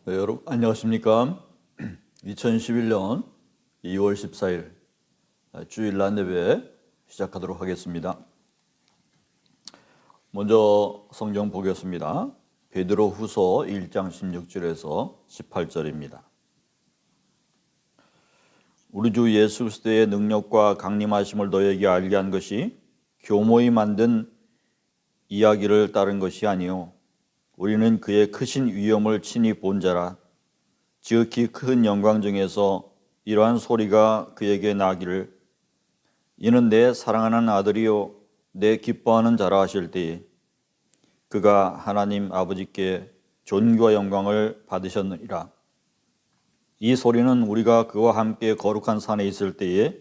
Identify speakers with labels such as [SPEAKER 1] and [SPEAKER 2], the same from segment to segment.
[SPEAKER 1] 네, 여러분 안녕하십니까? 2011년 2월 14일 주일날 예배 시작하도록 하겠습니다. 먼저 성경 보겠습니다. 베드로 후서 1장 16절에서 18절입니다. 우리 주 예수 그리스도의 능력과 강림하심을 너에게 알게 한 것이 교모히 만든 이야기를 따른 것이 아니요 우리는 그의 크신 위엄을 친히 본 자라. 지극히 큰 영광 중에서 이러한 소리가 그에게 나기를 이는 내 사랑하는 아들이요 내 기뻐하는 자라 하실 때에 그가 하나님 아버지께 존귀와 영광을 받으셨느니라. 이 소리는 우리가 그와 함께 거룩한 산에 있을 때에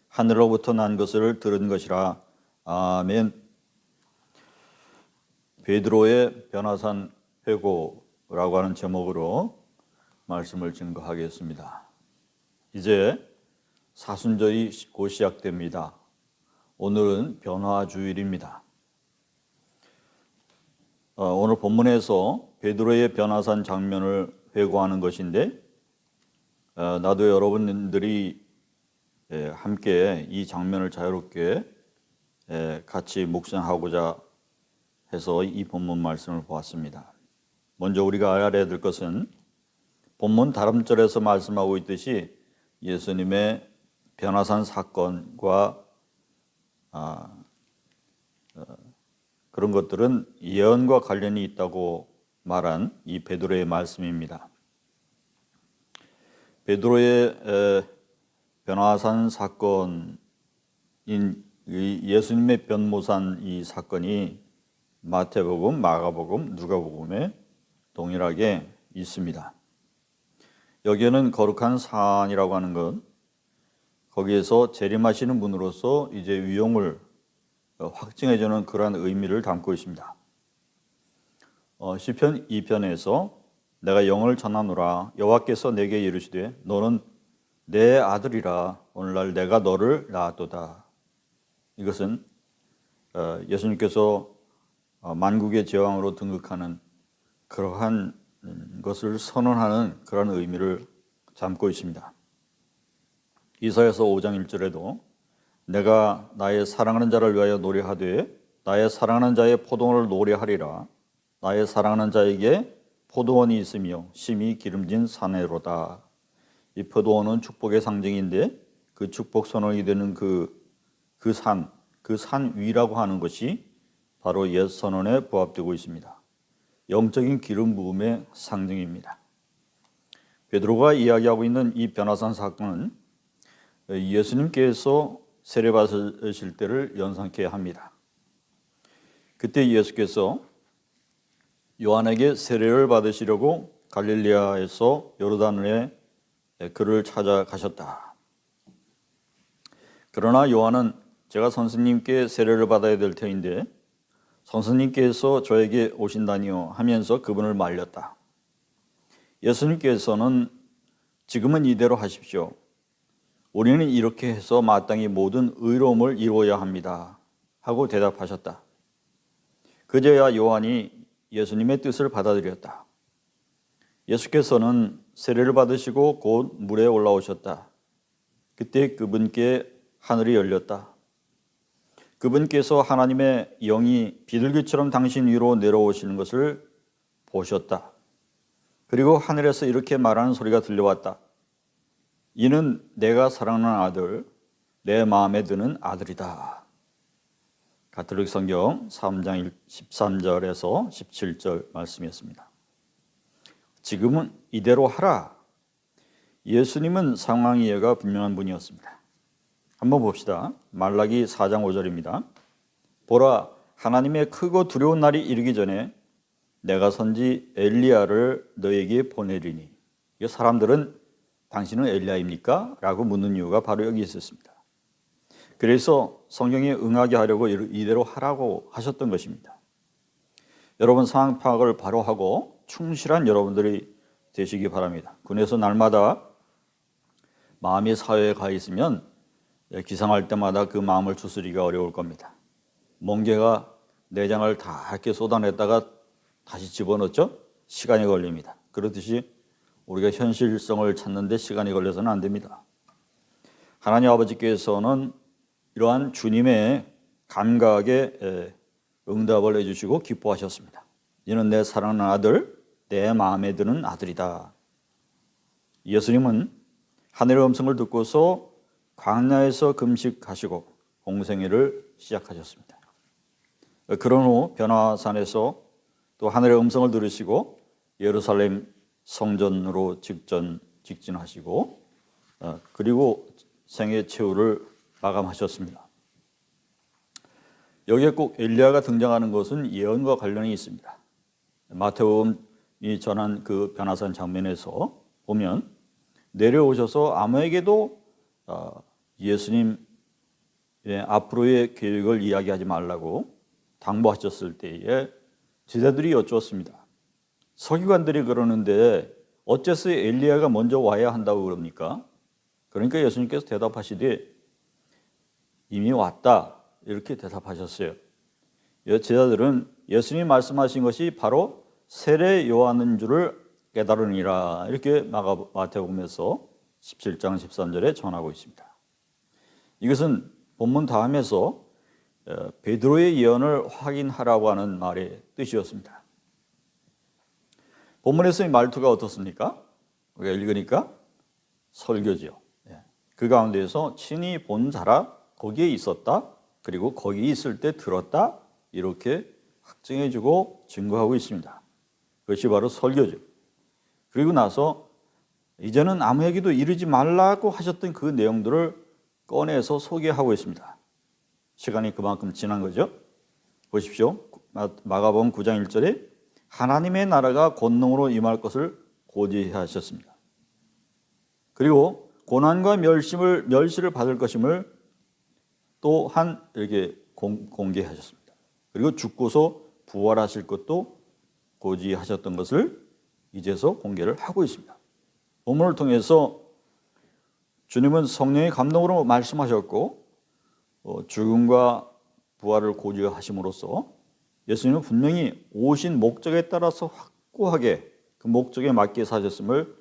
[SPEAKER 1] 하늘로부터 난 것을 들은 것이라. 아멘. 베드로의 변화산 회고라고 하는 제목으로 말씀을 증거하겠습니다. 이제 사순절이 곧 시작됩니다. 오늘은 변화주일입니다. 오늘 본문에서 베드로의 변화산 장면을 회고하는 것인데 나도 여러분들이 함께 이 장면을 자유롭게 같이 묵상하고자 해서 이 본문 말씀을 보았습니다. 먼저 우리가 알아야 될 것은 본문 다른 절에서 말씀하고 있듯이 예수님의 변화산 사건과 그런 것들은 예언과 관련이 있다고 말한 이 베드로의 말씀입니다. 베드로의 변화산 사건인 예수님의 변모산 이 사건이 마태복음, 마가복음, 누가복음에 동일하게 있습니다. 여기에는 거룩한 산이라고 하는 것, 거기에서 재림하시는 분으로서 이제 위엄을 확증해주는 그러한 의미를 담고 있습니다. 시편 2편에서 내가 영을 전하노라 여호와께서 내게 이르시되 너는 내 아들이라 오늘날 내가 너를 낳았도다. 이것은 예수님께서 만국의 제왕으로 등극하는 그러한 것을 선언하는 그런 의미를 담고 있습니다. 이사야서 5장 1절에도 내가 나의 사랑하는 자를 위하여 노래하되 나의 사랑하는 자의 포도원을 노래하리라. 나의 사랑하는 자에게 포도원이 있으며 심히 기름진 사내로다. 이 포도원은 축복의 상징인데 그 축복 선언이 되는 그 산 위라고 하는 것이 바로 옛 선언에 부합되고 있습니다. 영적인 기름 부음의 상징입니다. 베드로가 이야기하고 있는 이 변화산 사건은 예수님께서 세례 받으실 때를 연상케 합니다. 그때 예수께서 요한에게 세례를 받으시려고 갈릴리아에서 요르단에 그를 찾아가셨다. 그러나 요한은 제가 선생님께 세례를 받아야 될 터인데 선생님께서 저에게 오신다니요 하면서 그분을 말렸다. 예수님께서는 지금은 이대로 하십시오. 우리는 이렇게 해서 마땅히 모든 의로움을 이루어야 합니다. 하고 대답하셨다. 그제야 요한이 예수님의 뜻을 받아들였다. 예수께서는 세례를 받으시고 곧 물에 올라오셨다. 그때 그분께 하늘이 열렸다. 그분께서 하나님의 영이 비둘기처럼 당신 위로 내려오시는 것을 보셨다. 그리고 하늘에서 이렇게 말하는 소리가 들려왔다. 이는 내가 사랑하는 아들, 내 마음에 드는 아들이다. 가톨릭 성경 3장 13절에서 17절 말씀이었습니다. 지금은 이대로 하라. 예수님은 상황 이해가 분명한 분이었습니다. 한번 봅시다. 말라기 4장 5절입니다. 보라, 하나님의 크고 두려운 날이 이르기 전에 내가 선지 엘리야를 너에게 보내리니. 사람들은 당신은 엘리야입니까? 라고 묻는 이유가 바로 여기 있었습니다. 그래서 성경에 응하게 하려고 이대로 하라고 하셨던 것입니다. 여러분 상황 파악을 바로 하고 충실한 여러분들이 되시기 바랍니다. 군에서 날마다 마음이 사회에 가 있으면 기상할 때마다 그 마음을 추스리기가 어려울 겁니다. 멍게가 내장을 다 이렇게 쏟아냈다가 다시 집어넣죠? 시간이 걸립니다. 그렇듯이 우리가 현실성을 찾는 데 시간이 걸려서는 안 됩니다. 하나님 아버지께서는 이러한 주님의 감각에 응답을 해주시고 기뻐하셨습니다. 이는 내 사랑하는 아들, 내 마음에 드는 아들이다. 예수님은 하늘의 음성을 듣고서 광야에서 금식하시고 공생애를 시작하셨습니다. 그런 후 변화산에서 또 하늘의 음성을 들으시고 예루살렘 성전으로 직진하시고 그리고 생애 최후를 마감하셨습니다. 여기에 꼭 엘리야가 등장하는 것은 예언과 관련이 있습니다. 마태복음이 전한 그 변화산 장면에서 보면 내려오셔서 아무에게도 예수님의 앞으로의 계획을 이야기하지 말라고 당부하셨을 때에 제자들이 여쭈었습니다. 서기관들이 그러는데 어째서 엘리야가 먼저 와야 한다고 그럽니까? 그러니까 예수님께서 대답하시되 이미 왔다 이렇게 대답하셨어요. 제자들은 예수님이 말씀하신 것이 바로 세례 요한인 줄을 깨달으니라 이렇게 마태복음에서 17장 13절에 전하고 있습니다. 이것은 본문 다음에서 베드로의 예언을 확인하라고 하는 말의 뜻이었습니다. 본문에서의 말투가 어떻습니까? 우리가 읽으니까 설교지요. 그 가운데에서 친히 본 자라 거기에 있었다 그리고 거기 있을 때 들었다 이렇게 확증해주고 증거하고 있습니다. 그것이 바로 설교죠. 그리고 나서 이제는 아무에게도 이르지 말라고 하셨던 그 내용들을 꺼내서 소개하고 있습니다. 시간이 그만큼 지난 거죠. 보십시오. 마가복음 9장 1절에 하나님의 나라가 권능으로 임할 것을 고지하셨습니다. 그리고 고난과 멸시를 받을 것임을 또한 이렇게 공개하셨습니다. 그리고 죽고서 부활하실 것도 고지하셨던 것을 이제서 공개를 하고 있습니다. 본문을 통해서 주님은 성령의 감동으로 말씀하셨고 죽음과 부활을 고지하심으로써 예수님은 분명히 오신 목적에 따라서 확고하게 그 목적에 맞게 사셨음을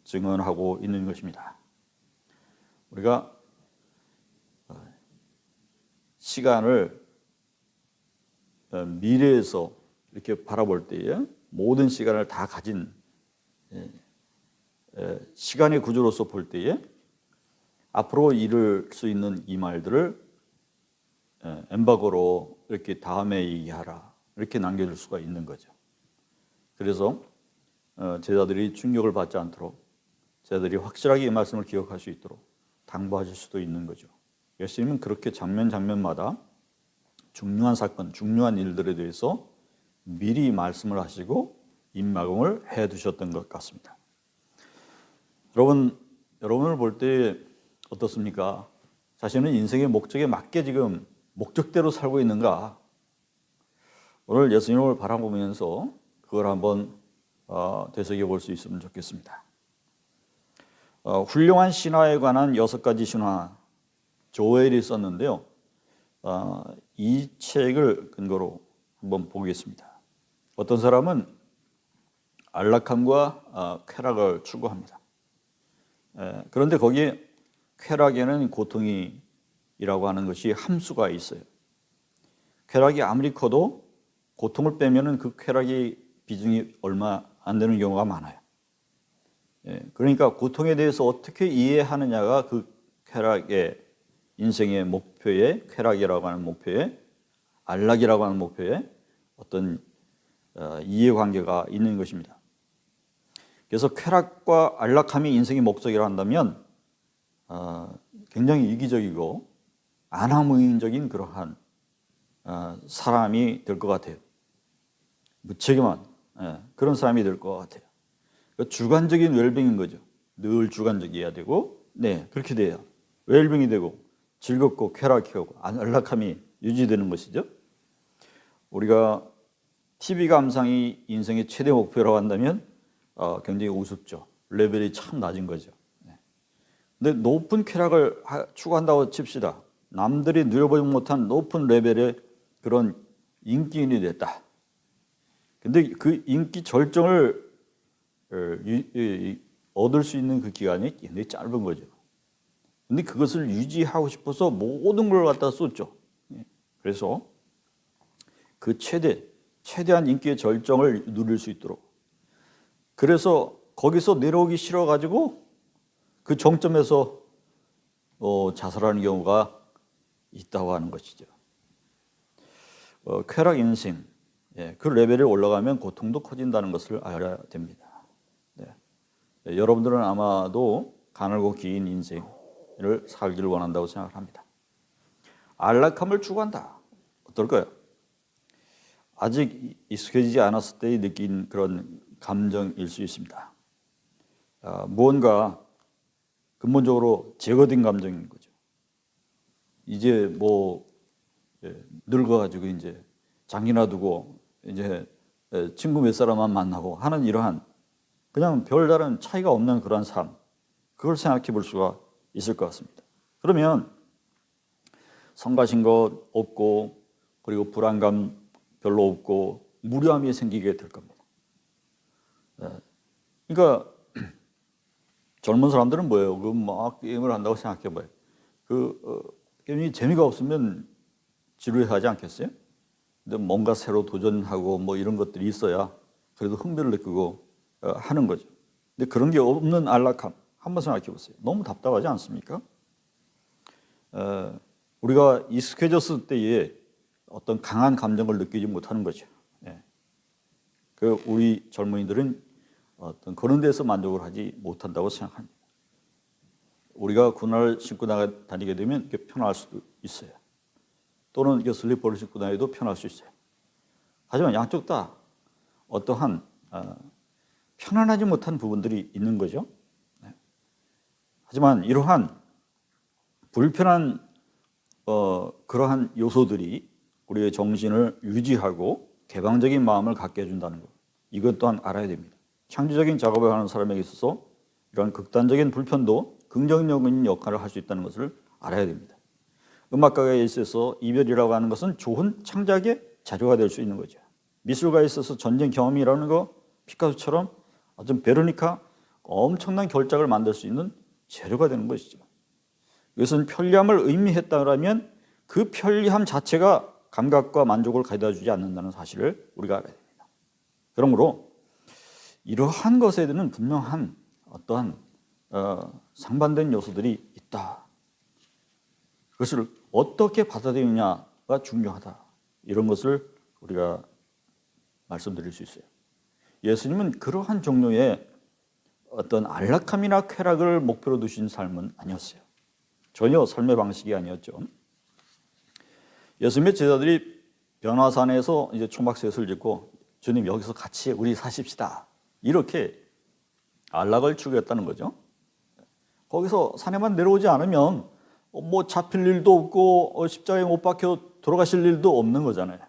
[SPEAKER 1] 증언하고 있는 것입니다. 우리가 시간을 미래에서 이렇게 바라볼 때에 모든 시간을 다 가진 시간의 구조로서 볼 때에 앞으로 이룰 수 있는 이 말들을 엠바고로 이렇게 다음에 얘기하라 이렇게 남겨줄 수가 있는 거죠. 그래서 제자들이 충격을 받지 않도록 제자들이 확실하게 이 말씀을 기억할 수 있도록 당부하실 수도 있는 거죠. 예수님은 그렇게 장면마다 중요한 사건, 중요한 일들에 대해서 미리 말씀을 하시고 임마금을 해두셨던 것 같습니다. 여러분을 볼 때 어떻습니까? 자신은 인생의 목적에 맞게 지금 목적대로 살고 있는가? 오늘 예수님을 바라보면서 그걸 한번 되새겨 볼 수 있으면 좋겠습니다. 훌륭한 신화에 관한 6가지 신화 조엘이 썼는데요. 이 책을 근거로 한번 보겠습니다. 어떤 사람은 안락함과 쾌락을 추구합니다. 그런데 거기에 쾌락에는 고통이라고 하는 것이 함수가 있어요. 쾌락이 아무리 커도 고통을 빼면은 그 쾌락이 비중이 얼마 안 되는 경우가 많아요. 그러니까 고통에 대해서 어떻게 이해하느냐가 그 쾌락의 인생의 목표에 쾌락이라고 하는 목표에 안락이라고 하는 목표에 어떤 이해관계가 있는 것입니다. 그래서 쾌락과 안락함이 인생의 목적이라 한다면 굉장히 이기적이고 안하무인적인 그러한 사람이 될 것 같아요. 무책임한 그런 사람이 될 것 같아요. 주관적인 웰빙인 거죠. 늘 주관적이어야 되고 그렇게 돼야 웰빙이 되고 즐겁고 쾌락하고 안락함이 유지되는 것이죠. 우리가 TV 감상이 인생의 최대 목표라고 한다면 굉장히 우습죠. 레벨이 참 낮은 거죠. 근데 높은 쾌락을 추구한다고 칩시다. 남들이 누려보지 못한 높은 레벨의 그런 인기인이 됐다. 근데 그 인기 절정을 얻을 수 있는 그 기간이 굉장히 짧은 거죠. 근데 그것을 유지하고 싶어서 모든 걸 갖다 쏟죠. 그래서 그 최대한 인기의 절정을 누릴 수 있도록. 그래서 거기서 내려오기 싫어가지고 그 정점에서 자살하는 경우가 있다고 하는 것이죠. 쾌락 인생, 그 레벨에 올라가면 고통도 커진다는 것을 알아야 됩니다. 여러분들은 아마도 가늘고 긴 인생을 살기를 원한다고 생각을 합니다. 안락함을 추구한다. 어떨까요? 아직 익숙해지지 않았을 때 느낀 그런 감정일 수 있습니다. 무언가 근본적으로 제거된 감정인 거죠. 이제 늙어가지고 이제 장기나 두고 이제 친구 몇 사람만 만나고 하는 이러한 그냥 별다른 차이가 없는 그런 삶, 그걸 생각해 볼 수가 있을 것 같습니다. 그러면 성가신 것 없고 그리고 불안감 별로 없고 무료함이 생기게 될 겁니다. 그러니까 젊은 사람들은 뭐예요? 막 게임을 한다고 생각해 봐요. 게임이 재미가 없으면 지루해하지 않겠어요? 근데 뭔가 새로 도전하고 이런 것들이 있어야 그래도 흥미를 느끼고 하는 거죠. 근데 그런 게 없는 안락함 한번 생각해 보세요. 너무 답답하지 않습니까? 우리가 익숙해졌을 때에 어떤 강한 감정을 느끼지 못하는 거죠. 우리 젊은이들은 어떤 그런 데서 만족을 하지 못한다고 생각합니다. 우리가 군화를 신고 다니게 되면 이렇게 편할 수도 있어요. 또는 이렇게 슬리퍼를 신고 다니도 편할 수 있어요. 하지만 양쪽 다 어떠한 편안하지 못한 부분들이 있는 거죠. 하지만 이러한 불편한 그러한 요소들이 우리의 정신을 유지하고 개방적인 마음을 갖게 해준다는 것, 이것 또한 알아야 됩니다. 창조적인 작업을 하는 사람에게 있어서 이러한 극단적인 불편도 긍정적인 역할을 할 수 있다는 것을 알아야 됩니다. 음악가에 있어서 이별이라고 하는 것은 좋은 창작의 자료가 될 수 있는 거죠. 미술가에 있어서 전쟁 경험이라는 거, 피카소처럼 어떤 베르니카 엄청난 결작을 만들 수 있는 재료가 되는 것이죠. 이것은 편리함을 의미했다면 그 편리함 자체가 감각과 만족을 가져다 주지 않는다는 사실을 우리가 알아야 됩니다. 그러므로 이러한 것에 대한 분명한 어떠한 상반된 요소들이 있다. 그것을 어떻게 받아들이느냐가 중요하다. 이런 것을 우리가 말씀드릴 수 있어요. 예수님은 그러한 종류의 어떤 안락함이나 쾌락을 목표로 두신 삶은 아니었어요. 전혀 삶의 방식이 아니었죠. 예수님의 제자들이 변화산에서 이제 초막셋을 짓고 주님 여기서 같이 우리 사십시다. 이렇게 안락을 추구했다는 거죠. 거기서 산에만 내려오지 않으면 잡힐 일도 없고 십자가에 못 박혀 돌아가실 일도 없는 거잖아요.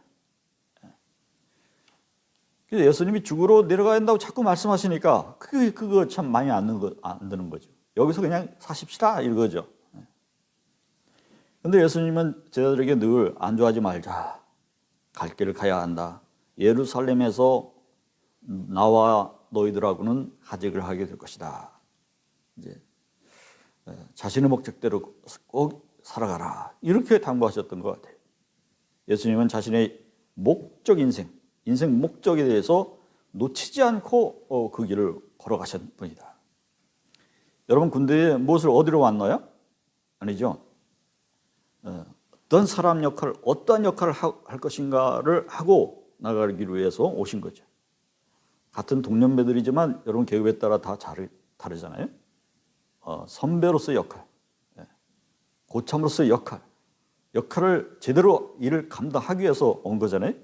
[SPEAKER 1] 그래서 예수님이 죽으러 내려가야 한다고 자꾸 말씀하시니까 그거 참 많이 안 드는 거죠. 여기서 그냥 사십시다 이거죠. 그런데 예수님은 제자들에게 늘 안주하지 말자. 갈 길을 가야 한다. 예루살렘에서 나와 너희들하고는 하직을 하게 될 것이다. 이제 자신의 목적대로 꼭 살아가라. 이렇게 당부하셨던 것 같아요. 예수님은 자신의 목적 인생 목적에 대해서 놓치지 않고 그 길을 걸어가신 분이다. 여러분 군대에 무엇을 어디로 왔나요? 아니죠. 어떤 사람 역할, 어떠한 역할을 할 것인가를 하고 나가기 위해서 오신 거죠. 같은 동년배들이지만 여러분 계급에 따라 다 다르잖아요. 선배로서의 역할, 고참으로서의 역할을 제대로 일을 감당하기 위해서 온 거잖아요.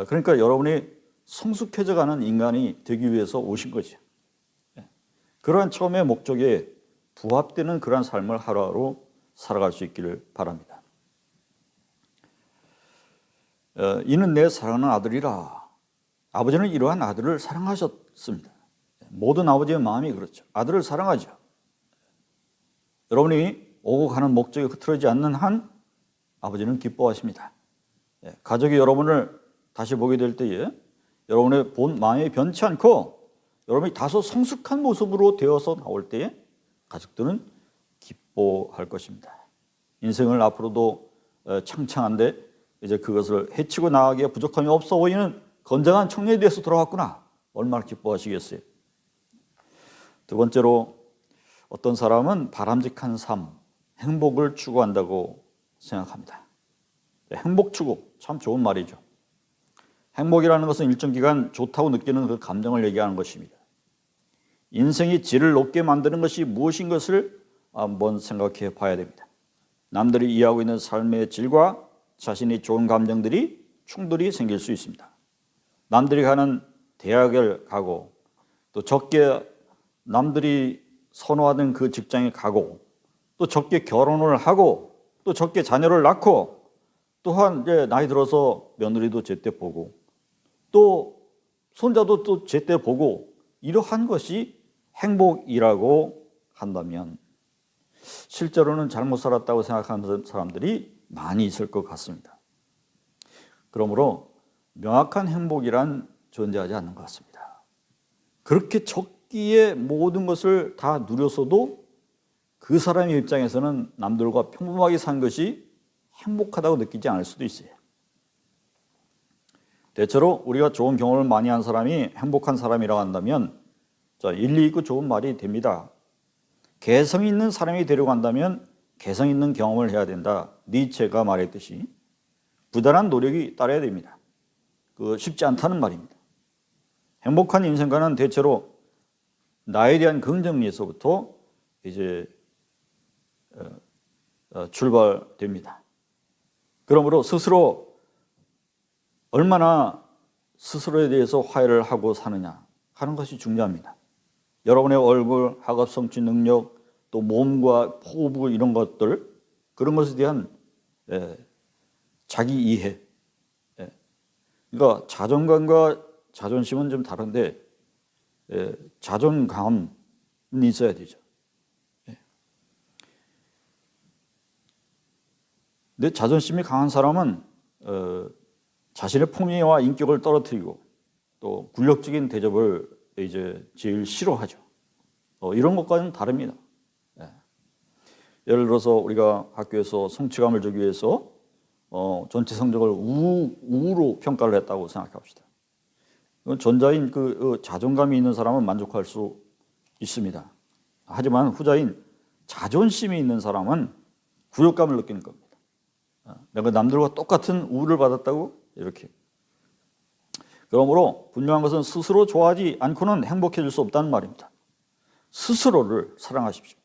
[SPEAKER 1] 그러니까 여러분이 성숙해져가는 인간이 되기 위해서 오신 거죠. 그러한 처음의 목적에 부합되는 그러한 삶을 하루하루 살아갈 수 있기를 바랍니다. 이는 내 사랑하는 아들이라. 아버지는 이러한 아들을 사랑하셨습니다. 모든 아버지의 마음이 그렇죠. 아들을 사랑하죠. 여러분이 오고 가는 목적에 흐트러지지 않는 한 아버지는 기뻐하십니다. 가족이 여러분을 다시 보게 될 때에 여러분의 본 마음이 변치 않고 여러분이 다소 성숙한 모습으로 되어서 나올 때에 가족들은 기뻐할 것입니다. 인생을 앞으로도 창창한데 이제 그것을 해치고 나가기에 부족함이 없어 보이는 건장한 청년에 대해서 돌아왔구나. 얼마나 기뻐하시겠어요. 두 번째로 어떤 사람은 바람직한 삶, 행복을 추구한다고 생각합니다. 행복 추구, 참 좋은 말이죠. 행복이라는 것은 일정 기간 좋다고 느끼는 그 감정을 얘기하는 것입니다. 인생의 질을 높게 만드는 것이 무엇인 것을 한번 생각해 봐야 됩니다. 남들이 이해하고 있는 삶의 질과 자신의 좋은 감정들이 충돌이 생길 수 있습니다. 남들이 가는 대학을 가고 또 적게 남들이 선호하는 그 직장에 가고 또 적게 결혼을 하고 또 적게 자녀를 낳고 또한 이제 나이 들어서 며느리도 제때 보고 또 손자도 또 제때 보고 이러한 것이 행복이라고 한다면 실제로는 잘못 살았다고 생각하는 사람들이 많이 있을 것 같습니다. 그러므로 명확한 행복이란 존재하지 않는 것 같습니다. 그렇게 적기에 모든 것을 다 누렸어도 그 사람의 입장에서는 남들과 평범하게 산 것이 행복하다고 느끼지 않을 수도 있어요. 대체로 우리가 좋은 경험을 많이 한 사람이 행복한 사람이라고 한다면 일리 있고 좋은 말이 됩니다. 개성 있는 사람이 되려고 한다면 개성 있는 경험을 해야 된다. 니체가 말했듯이 부단한 노력이 따라야 됩니다. 그 쉽지 않다는 말입니다. 행복한 인생관은 대체로 나에 대한 긍정리에서부터 이제 출발됩니다. 그러므로 스스로 얼마나 스스로에 대해서 화해를 하고 사느냐 하는 것이 중요합니다. 여러분의 얼굴, 학업 성취 능력, 또 몸과 포부 이런 것들, 그런 것에 대한 자기 이해. 그러니까 자존감과 자존심은 좀 다른데 자존감은 있어야 되죠. 근데 자존심이 강한 사람은 자신의 품위와 인격을 떨어뜨리고 또 굴욕적인 대접을 이제 제일 싫어하죠. 이런 것과는 다릅니다. 예를 들어서 우리가 학교에서 성취감을 주기 위해서 전체 성적을 우로 평가를 했다고 생각합시다. 전자인 그 자존감이 있는 사람은 만족할 수 있습니다. 하지만 후자인 자존심이 있는 사람은 굴욕감을 느끼는 겁니다. 내가 남들과 똑같은 우를 받았다고 이렇게. 그러므로 분명한 것은 스스로 좋아하지 않고는 행복해질 수 없다는 말입니다. 스스로를 사랑하십시오.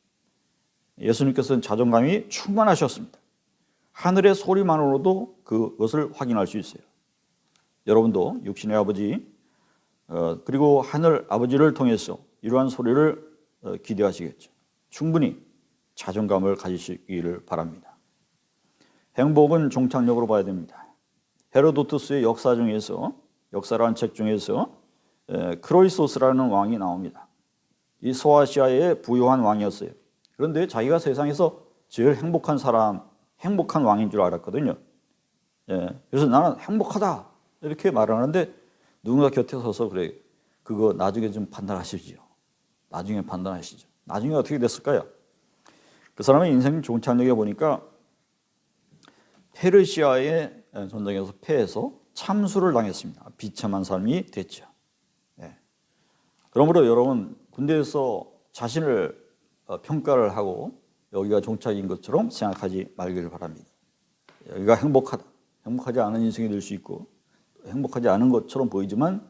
[SPEAKER 1] 예수님께서는 자존감이 충만하셨습니다. 하늘의 소리만으로도 그것을 확인할 수 있어요. 여러분도 육신의 아버지 그리고 하늘 아버지를 통해서 이러한 소리를 기대하시겠죠. 충분히 자존감을 가지시기를 바랍니다. 행복은 종착역으로 봐야 됩니다. 헤로도투스의 역사라는 책 중에서 크로이소스라는 왕이 나옵니다. 이 소아시아의 부유한 왕이었어요. 그런데 자기가 세상에서 제일 행복한 왕인 줄 알았거든요. 그래서 나는 행복하다 이렇게 말하는데 누군가 곁에 서서 그래, 그거 나중에 좀 판단하시죠. 나중에 판단하시죠. 나중에 어떻게 됐을까요? 그 사람의 인생 종착역에 보니까 페르시아의 전쟁에서 패해서 참수를 당했습니다. 비참한 삶이 됐죠. 그러므로 여러분 군대에서 자신을 평가를 하고 여기가 종착인 것처럼 생각하지 말기를 바랍니다. 여기가 행복하다. 행복하지 않은 인생이 될 수 있고 행복하지 않은 것처럼 보이지만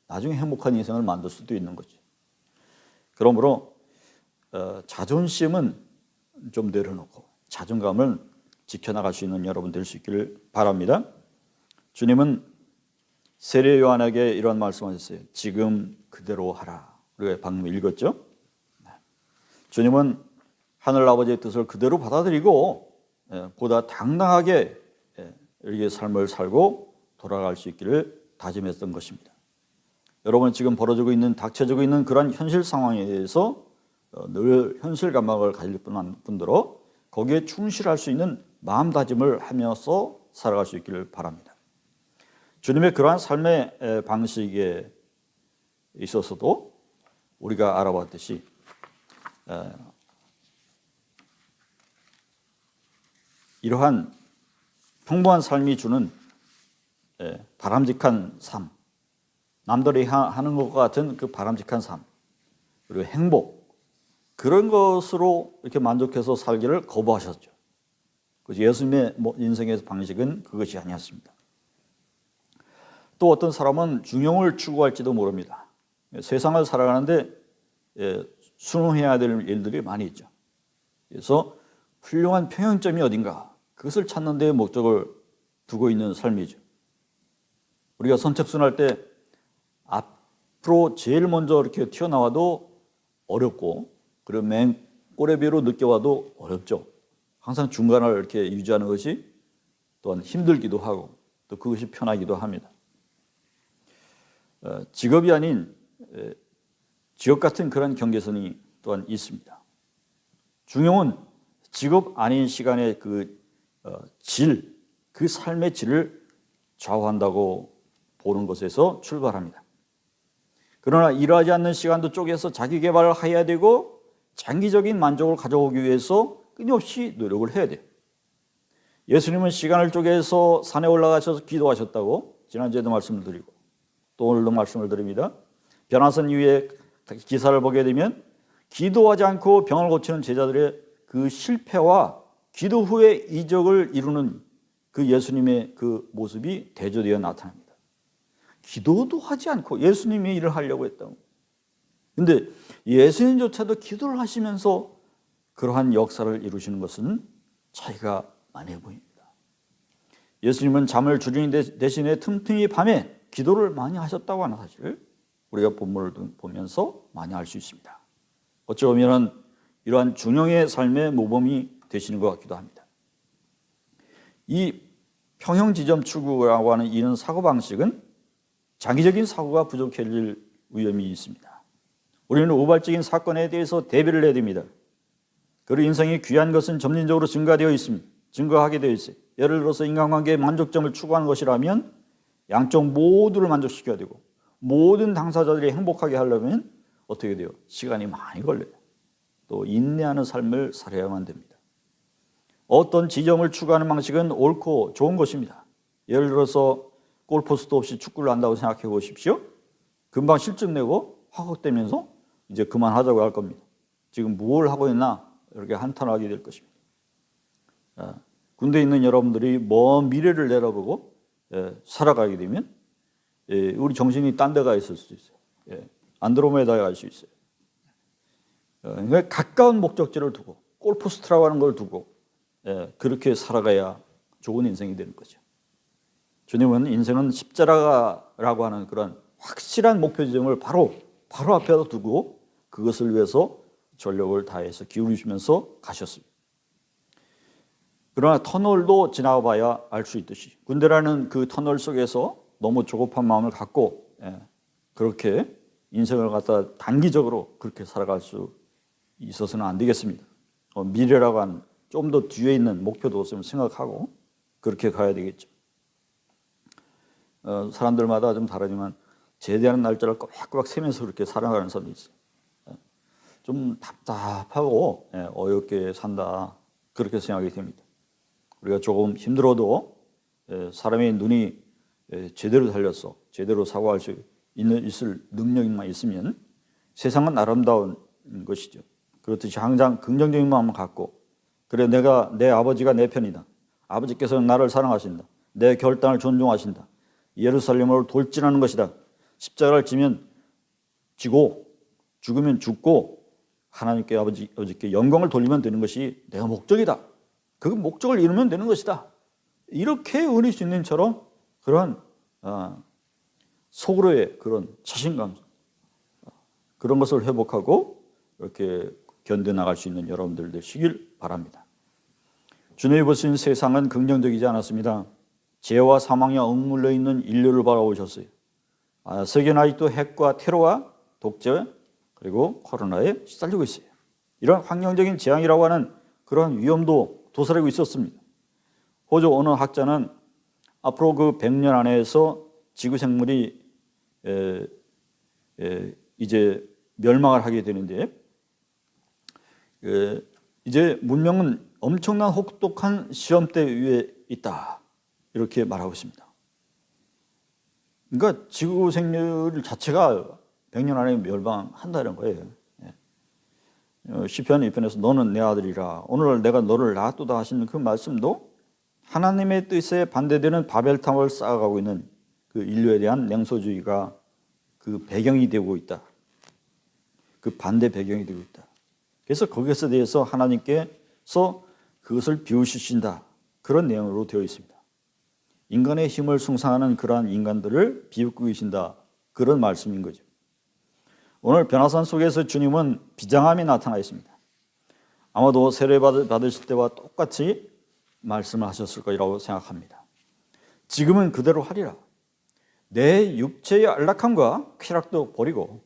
[SPEAKER 1] 나중에 행복한 인생을 만들 수도 있는 거죠. 그러므로 자존심은 좀 내려놓고 자존감을 지켜나갈 수 있는 여러분 될 수 있기를 바랍니다. 주님은 세례 요한에게 이런 말씀하셨어요. 지금 그대로 하라. 우리가 방금 읽었죠? 주님은 하늘 아버지의 뜻을 그대로 받아들이고 보다 당당하게 우리의 삶을 살고 돌아갈 수 있기를 다짐했던 것입니다. 여러분 지금 벌어지고 있는 닥쳐지고 있는 그런 현실 상황에 대해서 늘 현실 감각을 가질 분들로 거기에 충실할 수 있는 마음다짐을 하면서 살아갈 수 있기를 바랍니다. 주님의 그러한 삶의 방식에 있어서도 우리가 알아봤듯이 이러한 평범한 삶이 주는 바람직한 삶, 남들이 하는 것과 같은 그 바람직한 삶, 그리고 행복, 그런 것으로 이렇게 만족해서 살기를 거부하셨죠. 그래서 예수님의 인생의 방식은 그것이 아니었습니다. 또 어떤 사람은 중용을 추구할지도 모릅니다. 세상을 살아가는데 순응해야 될 일들이 많이 있죠. 그래서 훌륭한 평형점이 어딘가, 그것을 찾는 데 목적을 두고 있는 삶이죠. 우리가 선착순할 때 앞으로 제일 먼저 이렇게 튀어나와도 어렵고, 그리고 맨 꼬레비로 늦게 와도 어렵죠. 항상 중간을 이렇게 유지하는 것이 또한 힘들기도 하고, 또 그것이 편하기도 합니다. 직업이 아닌 지역 같은 그런 경계선이 또한 있습니다. 중용은 직업 아닌 시간의 그 삶의 질을 좌우한다고 보는 것에서 출발합니다. 그러나 일하지 않는 시간도 쪼개서 자기 개발을 해야 되고, 장기적인 만족을 가져오기 위해서 끊임없이 노력을 해야 돼요. 예수님은 시간을 쪼개서 산에 올라가셔서 기도하셨다고 지난주에도 말씀을 드리고, 또 오늘도 말씀을 드립니다. 변화선 이후에 기사를 보게 되면 기도하지 않고 병을 고치는 제자들의 그 실패와 기도 후에 이적을 이루는 그 예수님의 그 모습이 대조되어 나타납니다. 기도도 하지 않고 예수님이 일을 하려고 했다고. 그런데 예수님조차도 기도를 하시면서 그러한 역사를 이루시는 것은 차이가 많이 보입니다. 예수님은 잠을 줄이는 대신에 틈틈이 밤에 기도를 많이 하셨다고 하는 사실을 우리가 본문을 보면서 많이 알 수 있습니다. 어찌 보면 이러한 중용의 삶의 모범이 되시는 것 같기도 합니다. 이 평형지점 추구라고 하는 이런 사고방식은 장기적인 사고가 부족해질 위험이 있습니다. 우리는 우발적인 사건에 대해서 대비를 해야 됩니다. 그리고 인생이 귀한 것은 점진적으로 증가되어 있습니다. 증거하게 되어 있어요. 예를 들어서 인간관계의 만족점을 추구하는 것이라면 양쪽 모두를 만족시켜야 되고, 모든 당사자들이 행복하게 하려면 어떻게 돼요? 시간이 많이 걸려요. 또 인내하는 삶을 살아야만 됩니다. 어떤 지점을 추구하는 방식은 옳고 좋은 것입니다. 예를 들어서 골포스트 없이 축구를 한다고 생각해 보십시오. 금방 실증 내고 화각되면서 이제 그만하자고 할 겁니다. 지금 뭘 하고 있나 이렇게 한탄하게 될 것입니다. 군대에 있는 여러분들이 먼 미래를 내다보고 살아가게 되면 우리 정신이 딴 데 가 있을 수도 있어요. 안드로메다에 갈 수 있어요. 그러니까 가까운 목적지를 두고 골포스트라고 하는 걸 두고 그렇게 살아가야 좋은 인생이 되는 거죠. 주님은 인생은 십자가라고 하는 그런 확실한 목표 지점을 바로 앞에다 두고 그것을 위해서 전력을 다해서 기울이시면서 가셨습니다. 그러나 터널도 지나봐야 알 수 있듯이 군대라는 그 터널 속에서 너무 조급한 마음을 갖고 그렇게 인생을 갖다 단기적으로 그렇게 살아갈 수 있어서는 안 되겠습니다. 미래라고 하는 좀 더 뒤에 있는 목표도 좀 생각하고 그렇게 가야 되겠죠. 사람들마다 좀 다르지만 제대하는 날짜를 꼬박꼬박 세면서 그렇게 살아가는 사람도 있어요. 좀 답답하고 어렵게 산다 그렇게 생각이 됩니다. 우리가 조금 힘들어도 사람의 눈이 제대로 달려서 제대로 사고할 수 있을 능력만 있으면 세상은 아름다운 것이죠. 그렇듯이 항상 긍정적인 마음을 갖고, 그래 내 아버지가 내 편이다. 아버지께서는 나를 사랑하신다. 내 결단을 존중하신다. 예루살렘을 돌진하는 것이다. 십자가를 지고 죽으면 죽고 하나님께 아버지께 영광을 돌리면 되는 것이 내가 목적이다. 그 목적을 이루면 되는 것이다. 이렇게 우리 주님처럼 그런 속으로의 그런 자신감, 그런 것을 회복하고 이렇게 견뎌나갈 수 있는 여러분들 되시길 바랍니다. 주님이 보신 세상은 긍정적이지 않았습니다. 죄와 사망에 억눌려 있는 인류를 바라보셨어요. 세계는 아직도 핵과 테러와 독재 그리고 코로나에 시달리고 있어요. 이런 환경적인 재앙이라고 하는 그런 위험도 도사리고 있었습니다. 호주 어느 학자는 앞으로 그 100년 안에서 지구 생물이 이제 멸망을 하게 되는데, 이제 문명은 엄청난 혹독한 시험대 위에 있다, 이렇게 말하고 있습니다. 그러니까 지구 생물 자체가 100년 안에 멸망한다는 거예요. 시편 2편에서 너는 내 아들이라 오늘 내가 너를 낳았도다 하시는 그 말씀도 하나님의 뜻에 반대되는 바벨탑을 쌓아가고 있는 그 인류에 대한 냉소주의가 그 배경이 되고 있다. 그 반대 배경이 되고 있다. 그래서 거기에 대해서 하나님께서 그것을 비우시신다, 그런 내용으로 되어 있습니다. 인간의 힘을 숭상하는 그러한 인간들을 비웃고 계신다, 그런 말씀인 거죠. 오늘 변화산 속에서 주님은 비장함이 나타나 있습니다. 아마도 세례 받으실 때와 똑같이 말씀을 하셨을 거라고 생각합니다. 지금은 그대로 하리라. 내 육체의 안락함과 쾌락도 버리고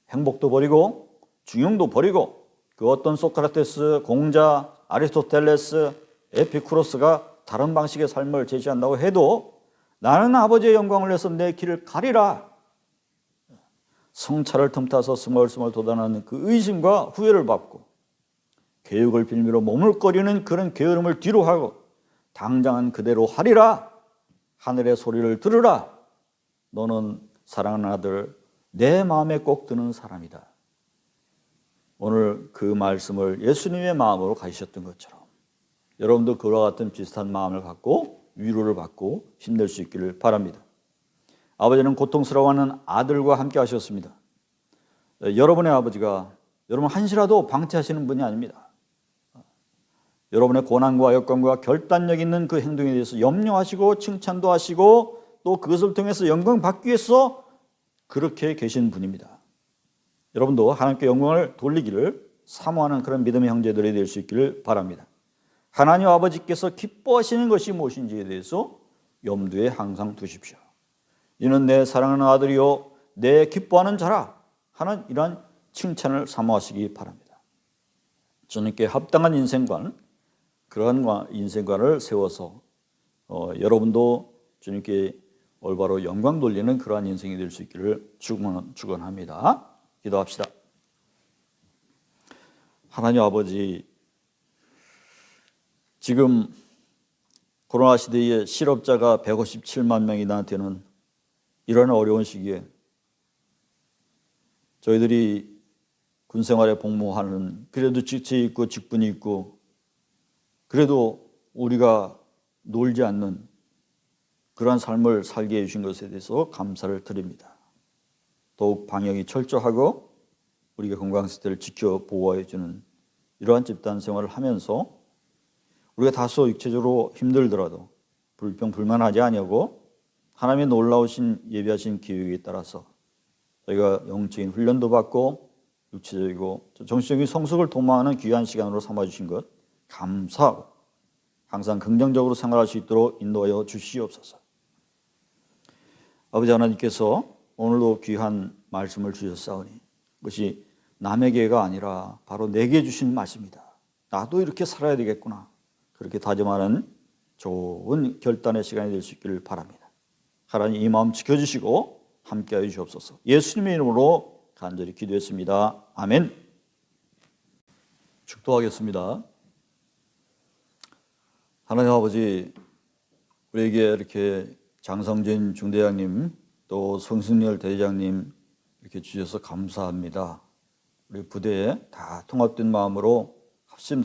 [SPEAKER 1] 행복도 버리고 중용도 버리고 그 어떤 소크라테스, 공자, 아리스토텔레스, 에피쿠로스가 다른 방식의 삶을 제시한다고 해도 나는 아버지의 영광을 위해서 내 길을 가리라. 성찰을 틈타서 스멀스멀 돋아나는 그 의심과 후회를 받고 개육을 빌미로 머물거리는 그런 게으름을 뒤로 하고 당장은 그대로 하리라. 하늘의 소리를 들으라. 너는 사랑하는 아들, 내 마음에 꼭 드는 사람이다. 오늘 그 말씀을 예수님의 마음으로 가지셨던 것처럼 여러분도 그와 같은 비슷한 마음을 갖고 위로를 받고 힘낼 수 있기를 바랍니다. 아버지는 고통스러워하는 아들과 함께 하셨습니다. 여러분의 아버지가 여러분 한시라도 방치하시는 분이 아닙니다. 여러분의 고난과 여건과 결단력 있는 그 행동에 대해서 염려하시고 칭찬도 하시고 또 그것을 통해서 영광 받기 위해서 그렇게 계신 분입니다. 여러분도 하나님께 영광을 돌리기를 사모하는 그런 믿음의 형제들이 될 수 있기를 바랍니다. 하나님 아버지께서 기뻐하시는 것이 무엇인지에 대해서 염두에 항상 두십시오. 이는 내 사랑하는 아들이요 내 기뻐하는 자라 하는 이러한 칭찬을 사모하시기 바랍니다. 주님께 합당한 인생관, 그러한 인생관을 세워서 여러분도 주님께 올바로 영광 돌리는 그러한 인생이 될 수 있기를 축원합니다. 기도합시다. 하나님 아버지, 지금 코로나 시대에 실업자가 157만 명이나 되는 이런 어려운 시기에 저희들이 군생활에 복무하는, 그래도 직책이 있고 직분이 있고 그래도 우리가 놀지 않는 그러한 삶을 살게 해주신 것에 대해서 감사를 드립니다. 더욱 방역이 철저하고 우리가 건강상태를 지켜 보호해 주는 이러한 집단 생활을 하면서 우리가 다소 육체적으로 힘들더라도 불평불만하지 아니하고 하나님의 놀라우신 예비하신 계획에 따라서 저희가 영적인 훈련도 받고 육체적이고 정신적인 성숙을 도모하는 귀한 시간으로 삼아주신 것 감사하고 항상 긍정적으로 생활할 수 있도록 인도하여 주시옵소서. 아버지 하나님께서 오늘도 귀한 말씀을 주셨사오니 그것이 남에게가 아니라 바로 내게 주신 말씀이다. 나도 이렇게 살아야 되겠구나. 그렇게 다짐하는 좋은 결단의 시간이 될 수 있기를 바랍니다. 하나님 이 마음 지켜주시고 함께하여 주옵소서. 예수님의 이름으로 간절히 기도했습니다. 아멘. 축도하겠습니다. 하나님 아버지, 우리에게 이렇게 장성진 중대장님 또 성승열 대장님 이렇게 주셔서 감사합니다. 우리 부대에 다 통합된 마음으로 합심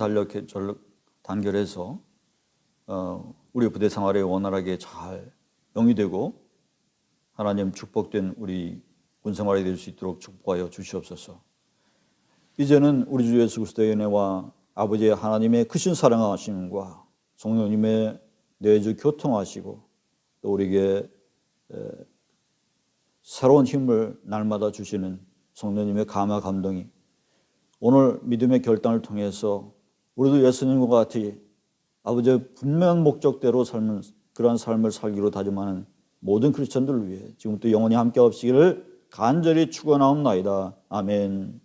[SPEAKER 1] 단결해서 우리 부대 생활에 원활하게 잘 영위되고 하나님 축복된 우리 군생활이 될 수 있도록 축복하여 주시옵소서. 이제는 우리 주 예수 그리스도의 은혜와 아버지의 하나님의 크신 사랑하심과 성령님의 내주 교통하시고 또 우리에게 새로운 힘을 날마다 주시는 성령님의 감화 감동이 오늘 믿음의 결단을 통해서 우리도 예수님과 같이 아버지의 분명한 목적대로 삶은 그러한 삶을 살기로 다짐하는 모든 크리스천들을 위해 지금부터 영원히 함께 없시기를 간절히 축원하옵나이다. 아멘.